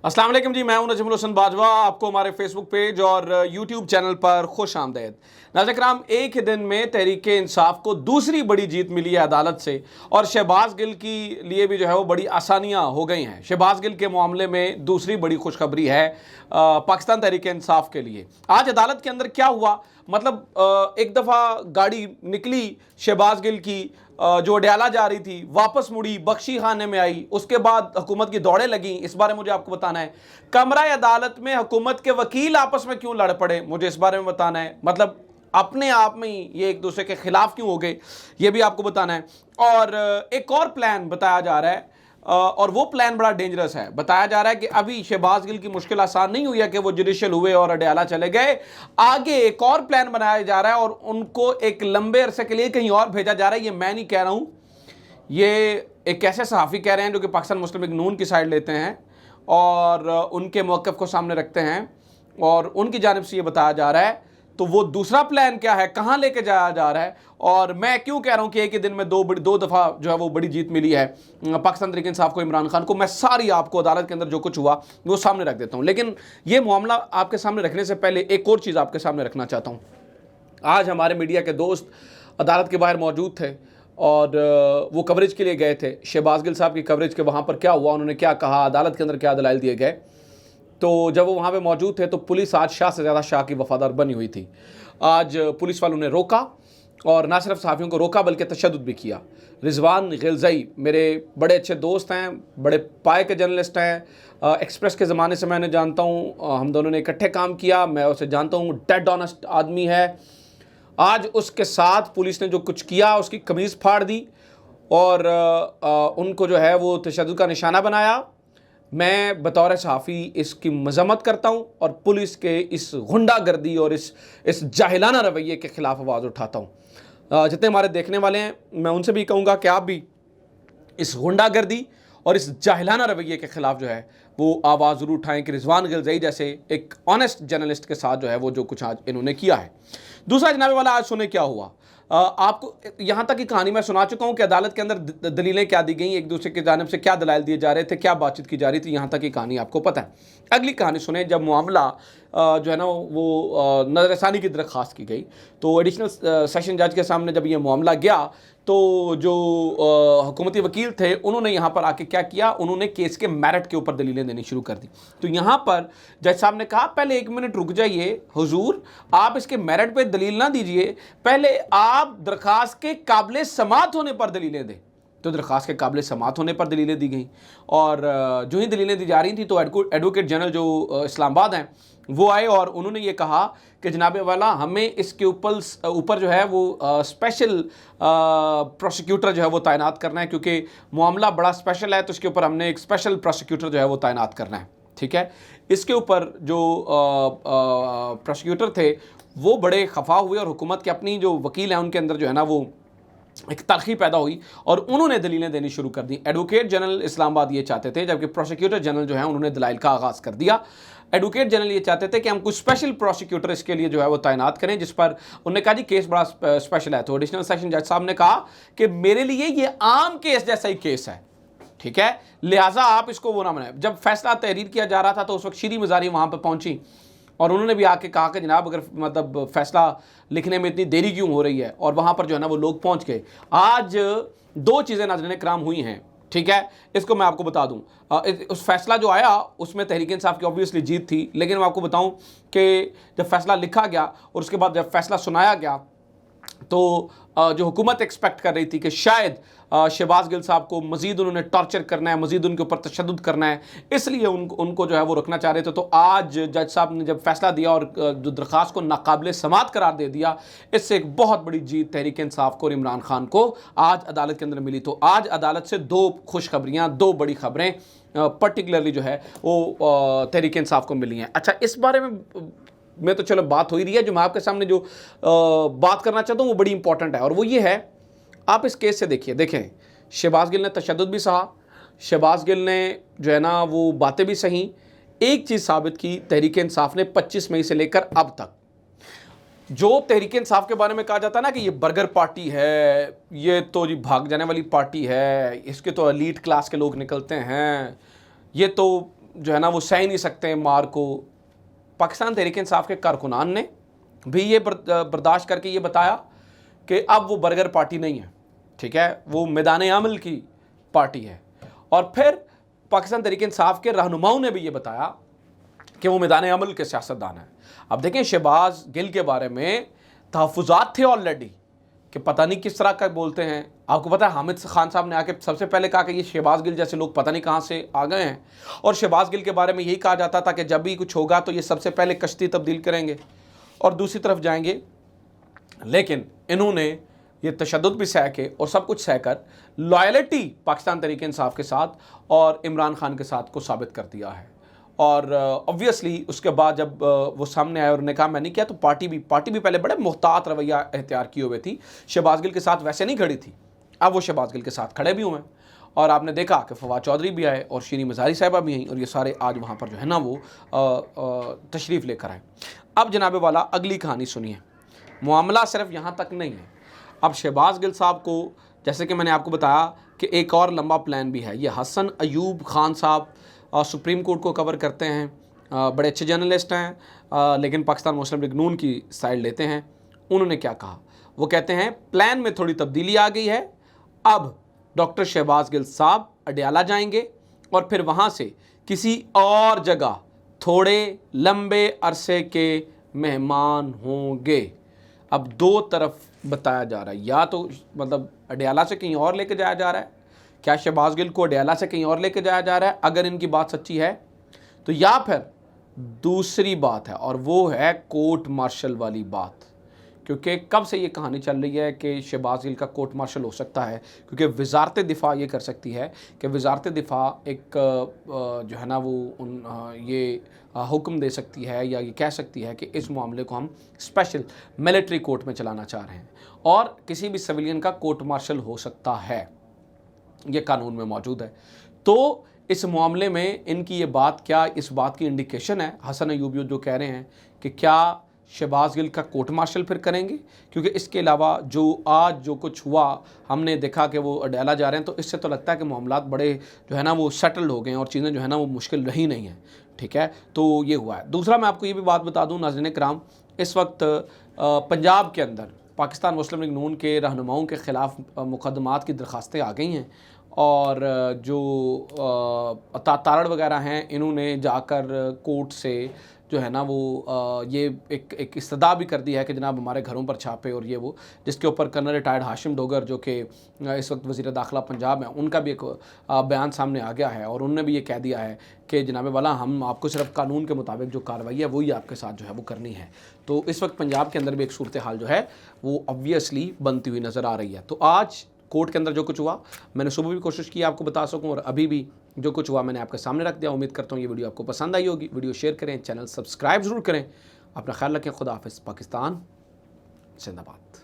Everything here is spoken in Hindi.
अस्सलाम वालेकुम जी, मैं हूं नजमुल हसन बाजवा। आपको हमारे फेसबुक पेज और यूट्यूब चैनल पर खुश आमदेद। नाज़रीन कराम, एक ही दिन में तहरीक इंसाफ को दूसरी बड़ी जीत मिली है अदालत से और शहबाज गिल की लिए भी जो है वो बड़ी आसानियां हो गई हैं। शहबाज गिल के मामले में दूसरी बड़ी खुशखबरी है पाकिस्तान तहरीक इंसाफ के लिए। आज अदालत के अंदर क्या हुआ, मतलब एक दफ़ा गाड़ी निकली शहबाज गिल की जो अडयाला जा रही थी, वापस मुड़ी, बख्शी खाने में आई, उसके बाद हुकूमत की दौड़ें लगी। इस बारे में मुझे आपको बताना है। कमरा अदालत में हुकूमत के वकील आपस में क्यों लड़ पड़े, मुझे इस बारे में बताना है। मतलब अपने आप में ही ये एक दूसरे के खिलाफ क्यों हो गए, ये भी आपको बताना है। और एक और प्लान बताया जा रहा है और वो प्लान बड़ा डेंजरस है। बताया जा रहा है कि अभी शहबाज गिल की मुश्किल आसान नहीं हुई है कि वो जुडिशल हुए और अडयाला चले गए। आगे एक और प्लान बनाया जा रहा है और उनको एक लंबे अरसे के लिए कहीं और भेजा जा रहा है। ये मैं नहीं कह रहा हूं, ये एक ऐसे सहाफ़ी कह रहे हैं जो कि पाकिस्तान मुस्लिम लीग नून की साइड लेते हैं और उनके मौक़िफ़ को सामने रखते हैं और उनकी जानिब से ये बताया जा रहा है। तो वो दूसरा प्लान क्या है, कहाँ लेके जाया जा रहा है, और मैं क्यों कह रहा हूँ कि एक ही दिन में दो दफ़ा जो है वो बड़ी जीत मिली है पाकिस्तान तहरीक इंसाफ को, इमरान खान को। मैं सारी आपको अदालत के अंदर जो कुछ हुआ वो सामने रख देता हूँ। लेकिन ये मामला आपके सामने रखने से पहले एक और चीज़ आपके सामने रखना चाहता हूँ। आज हमारे मीडिया के दोस्त अदालत के बाहर मौजूद थे और वो कवरेज के लिए गए थे। शहबाज गिल साहब की कवरेज के वहाँ पर क्या हुआ, उन्होंने क्या कहा, अदालत के अंदर क्या दलाइल दिए गए। तो जब वो वहाँ पे मौजूद थे तो पुलिस आज शाह से ज़्यादा शाह की वफादार बनी हुई थी। आज पुलिस वालों ने रोका और ना सिर्फ सहाफ़ियों को रोका बल्कि तशद्दुद भी किया। रिजवान गिलज़ई मेरे बड़े अच्छे दोस्त हैं, बड़े पाए के जर्नलिस्ट हैं। एक्सप्रेस के ज़माने से मैं उन्हें जानता हूँ, हम दोनों ने इकट्ठे काम किया, मैं उसे जानता हूँ, डेड ऑनेस्ट आदमी है। आज उसके साथ पुलिस ने जो कुछ किया उसकी कमीज़ फाड़ दी और उनको जो है वो तशद्दुद का निशाना बनाया। मैं बतौर सहाफ़ी इसकी मज़म्मत करता हूँ और पुलिस के इस गुंडागर्दी और इस जाहिलाना रवैये के ख़िलाफ़ आवाज़ उठाता हूँ। जितने हमारे देखने वाले हैं मैं उनसे भी कहूँगा कि आप भी इस गुंडागर्दी और इस जाहिलाना रवैये के ख़िलाफ़ जो है वो आवाज़ ज़रूर उठाएँ कि रिजवान गिलज़ई जैसे एक ऑनेस्ट जर्नलिस्ट के साथ जो है वो जो कुछ आज इन्होंने किया है। दूसरा जनाब वाला, आज सुने क्या हुआ। आपको यहाँ तक की कहानी मैं सुना चुका हूँ कि अदालत के अंदर दलीलें क्या दी गई, एक दूसरे की जानिब से क्या दलाइल दिए जा रहे थे, क्या बातचीत की जा रही थी, यहाँ तक की कहानी आपको पता है। अगली कहानी सुने। जब मामला जो है ना वो नज़रसानी की दरख्वास्त की गई तो एडिशनल सेशन जज के सामने जब ये मामला गया तो जो हुकूमती वकील थे उन्होंने यहाँ पर आके क्या किया, उन्होंने केस के मेरिट के ऊपर दलीलें देनी शुरू कर दी। तो यहाँ पर जज साहब ने कहा पहले 1 मिनट रुक जाइए हुजूर, आप इसके मेरिट पे दलील ना दीजिए, पहले आप दरख्वास्त के काबिल समात होने पर दलीलें दें। तो दरख्वास्त के काबिल समात होने पर दलीलें दी गई और जो ही दलीलें दी जा रही थी तो एडवोकेट जनरल जो इस्लामाबाद हैं वो आए और उन्होंने ये कहा कि जनाब वाला हमें इसके ऊपर जो है वो स्पेशल प्रोसिक्यूटर जो है वो तैनात करना है, क्योंकि मामला बड़ा स्पेशल है तो इसके ऊपर हमने एक स्पेशल प्रोसिक्यूटर जो है वो तैनात करना है। ठीक है, इसके ऊपर जो प्रोसिक्यूटर थे वो बड़े खफा हुए और हुकूमत के अपनी जो वकील हैं उनके अंदर जो है ना वो एक तरक्की पैदा हुई और उन्होंने दलीलें देनी शुरू कर दी। एडवोकेट जनरल इस्लामाबाद ये चाहते थे, जबकि प्रोसिक्यूटर जनरल जो है उन्होंने दलाइल का आगाज़ कर दिया। एडवोकेट जनरल ये चाहते थे कि हम कुछ स्पेशल प्रोसिक्यूटर इसके लिए जो है वो तैनात करें, जिस पर उन्होंने कहा जी केस बड़ा स्पेशल है। तो एडिशनल सेशन जज साहब ने कहा कि मेरे लिए ये आम केस जैसा ही केस है, ठीक है, लिहाजा आप इसको वो ना बनाएं। जब फैसला तहरीर किया जा रहा था तो उस वक्त शीरी मज़ारी वहाँ पर पहुँची और उन्होंने भी आके कहा कि जनाब अगर मतलब फैसला लिखने में इतनी देरी क्यों हो रही है, और वहाँ पर जो है ना वो लोग पहुँच गए। आज 2 चीज़ें नाज़रीन कराम हुई हैं, ठीक है, इसको मैं आपको बता दूं। उस फैसला जो आया उसमें तहरीक इंसाफ की ऑब्वियसली जीत थी, लेकिन मैं आपको बताऊं कि जब फैसला लिखा गया और उसके बाद जब फैसला सुनाया गया तो जो हुकूमत एक्सपेक्ट कर रही थी कि शायद शहबाज गिल साहब को मज़ीद उन्होंने टॉर्चर करना है, मज़ीद उनके ऊपर तशद्दुद करना है, इसलिए उनको जो है वो रखना चाह रहे थे। तो आज जज साहब ने जब फैसला दिया और जो दरख्वास्त को नाकाबिल समात करार दे दिया, इससे एक बहुत बड़ी जीत तहरीक इंसाफ को और इमरान खान को आज अदालत के अंदर मिली। तो आज अदालत से 2 खुशखबरियाँ, 2 बड़ी खबरें पर्टिकुलरली जो है वो तहरीक इंसाफ को मिली हैं। अच्छा, इस बारे में तो चलो बात हो ही रही है, जो मैं आपके सामने जो बात करना चाहता हूँ वो बड़ी इंपॉर्टेंट है और वो ये है, आप इस केस से देखें शहबाज गिल ने तशद्दुद भी सहा, शहबाज गिल ने जो है ना वो बातें भी सही। एक चीज़ साबित की तहरीक इंसाफ ने 25 मई से लेकर अब तक, जो तहरीक इंसाफ के बारे में कहा जाता है ना कि ये बर्गर पार्टी है, ये तो जी भाग जाने वाली पार्टी है, इसके तो एलीट क्लास के लोग निकलते हैं, ये तो जो है ना वो सह ही नहीं सकते मार को। पाकिस्तान तहरीक इंसाफ के कारकुनान ने भी ये बर्दाश्त करके ये बताया कि अब वो बर्गर पार्टी नहीं है, ठीक है, वो मैदान अमल की पार्टी है। और फिर पाकिस्तान तहरीक इंसाफ के रहनुमाओं ने भी ये बताया कि वो मैदान अमल के सियासतदान हैं। अब देखें, शहबाज गिल के बारे में तहफ़्फ़ुज़ात थे ऑलरेडी कि पता नहीं किस तरह का बोलते हैं। आपको पता है हामिद खान साहब ने आके सबसे पहले कहा कि ये शहबाज गिल जैसे लोग पता नहीं कहाँ से आ गए हैं, और शहबाज गिल के बारे में यही कहा जाता था कि जब भी कुछ होगा तो ये सबसे पहले कश्ती तब्दील करेंगे और दूसरी तरफ जाएंगे। लेकिन इन्होंने ये तशद्दुद भी सह के और सब कुछ सह कर लॉयल्टी पाकिस्तान तहरीक इंसाफ के साथ और इमरान खान के साथ को साबित कर दिया है। और ऑब्वियसली उसके बाद जब वो सामने आए और उन्होंने कहा मैं नहीं किया, तो पार्टी भी पहले बड़े मुहतात रवैया एहतियार किए हुए थी, शहबाज गिल के साथ वैसे नहीं खड़ी थी। अब वो शहबाज गिल के साथ खड़े भी हुए हैं और आपने देखा कि फवाद चौधरी भी आए और शीरी मज़ारी साहिबा भी आई और ये सारे आज वहाँ पर जो है ना वो तशरीफ़ लेकर आए। अब जनाब वाला अगली कहानी सुनिए। मामला सिर्फ यहाँ तक नहीं है। अब शहबाज गिल साहब को, जैसे कि मैंने आपको बताया कि एक और लंबा प्लान भी है। ये हसन अयूब खान साहब सुप्रीम कोर्ट को कवर करते हैं, बड़े अच्छे जर्नलिस्ट हैं, लेकिन पाकिस्तान मुस्लिम लीग नून की साइड लेते हैं। उन्होंने क्या कहा, वो कहते हैं प्लान में थोड़ी तब्दीली आ गई है। अब डॉक्टर शहबाज गिल साहब अडयाला जाएंगे और फिर वहाँ से किसी और जगह थोड़े लंबे अरसे के मेहमान होंगे। अब दो तरफ बताया जा रहा है, या तो मतलब अडयाला से कहीं और लेके जाया जा रहा है, क्या शहबाज गिल को अडयाला से कहीं और लेके जाया जा रहा है अगर इनकी बात सच्ची है तो, या फिर दूसरी बात है और वो है कोर्ट मार्शल वाली बात। क्योंकि कब से ये कहानी चल रही है कि शहबाज गिल का कोर्ट मार्शल हो सकता है, क्योंकि वजारत दिफा ये कर सकती है कि वजारत दिफा एक जो है ना वो ये हुक्म दे सकती है या ये कह सकती है कि इस मामले को हम स्पेशल मिलिट्री कोर्ट में चलाना चाह रहे हैं और किसी भी सिविलियन का कोर्ट मार्शल हो सकता है, ये कानून में मौजूद है। तो इस मामले में इनकी ये बात क्या इस बात की इंडिकेशन है, हसन अयूब जो कह रहे हैं कि क्या शहबाज गिल का कोर्ट मार्शल फिर करेंगे? क्योंकि इसके अलावा जो आज जो कुछ हुआ हमने देखा कि वो अडयाला जा रहे हैं, तो इससे तो लगता है कि मामलात बड़े जो है ना वो सेटल्ड हो गए हैं और चीज़ें जो है ना वो मुश्किल रही नहीं है, ठीक है। तो ये हुआ है। दूसरा मैं आपको ये भी बात बता दूँ नाज़रीन कराम, इस वक्त पंजाब के अंदर पाकिस्तान मुस्लिम लीग नून के रहनुमाओं के ख़िलाफ़ मुकदमात की दरख्वास्तें आ गई हैं और जो तारड़ वगैरह हैं इन्होंने जाकर कोर्ट से जो है ना वो ये एक इस्तदा भी कर दी है कि जनाब हमारे घरों पर छापे और ये वो, जिसके ऊपर कर्नल रिटायर्ड हाशिम डोगर जो कि इस वक्त वज़ीर दाखिला पंजाब हैं, उनका भी एक बयान सामने आ गया है और उन्होंने भी ये कह दिया है कि जनाब वाला हम आपको सिर्फ कानून के मुताबिक जो कार्रवाई है वही आपके साथ जो है वो करनी है। तो इस वक्त पंजाब के अंदर भी एक सूरत हाल जो है वो ऑब्वियसली बनती हुई नज़र आ रही है। तो आज कोर्ट के अंदर जो कुछ हुआ मैंने सुबह भी कोशिश की आपको बता सकूं और अभी भी जो कुछ हुआ मैंने आपके सामने रख दिया। उम्मीद करता हूं ये वीडियो आपको पसंद आई होगी। वीडियो शेयर करें, चैनल सब्सक्राइब ज़रूर करें। अपना ख्याल रखें। खुदा हाफिज़। पाकिस्तान जिंदाबाद।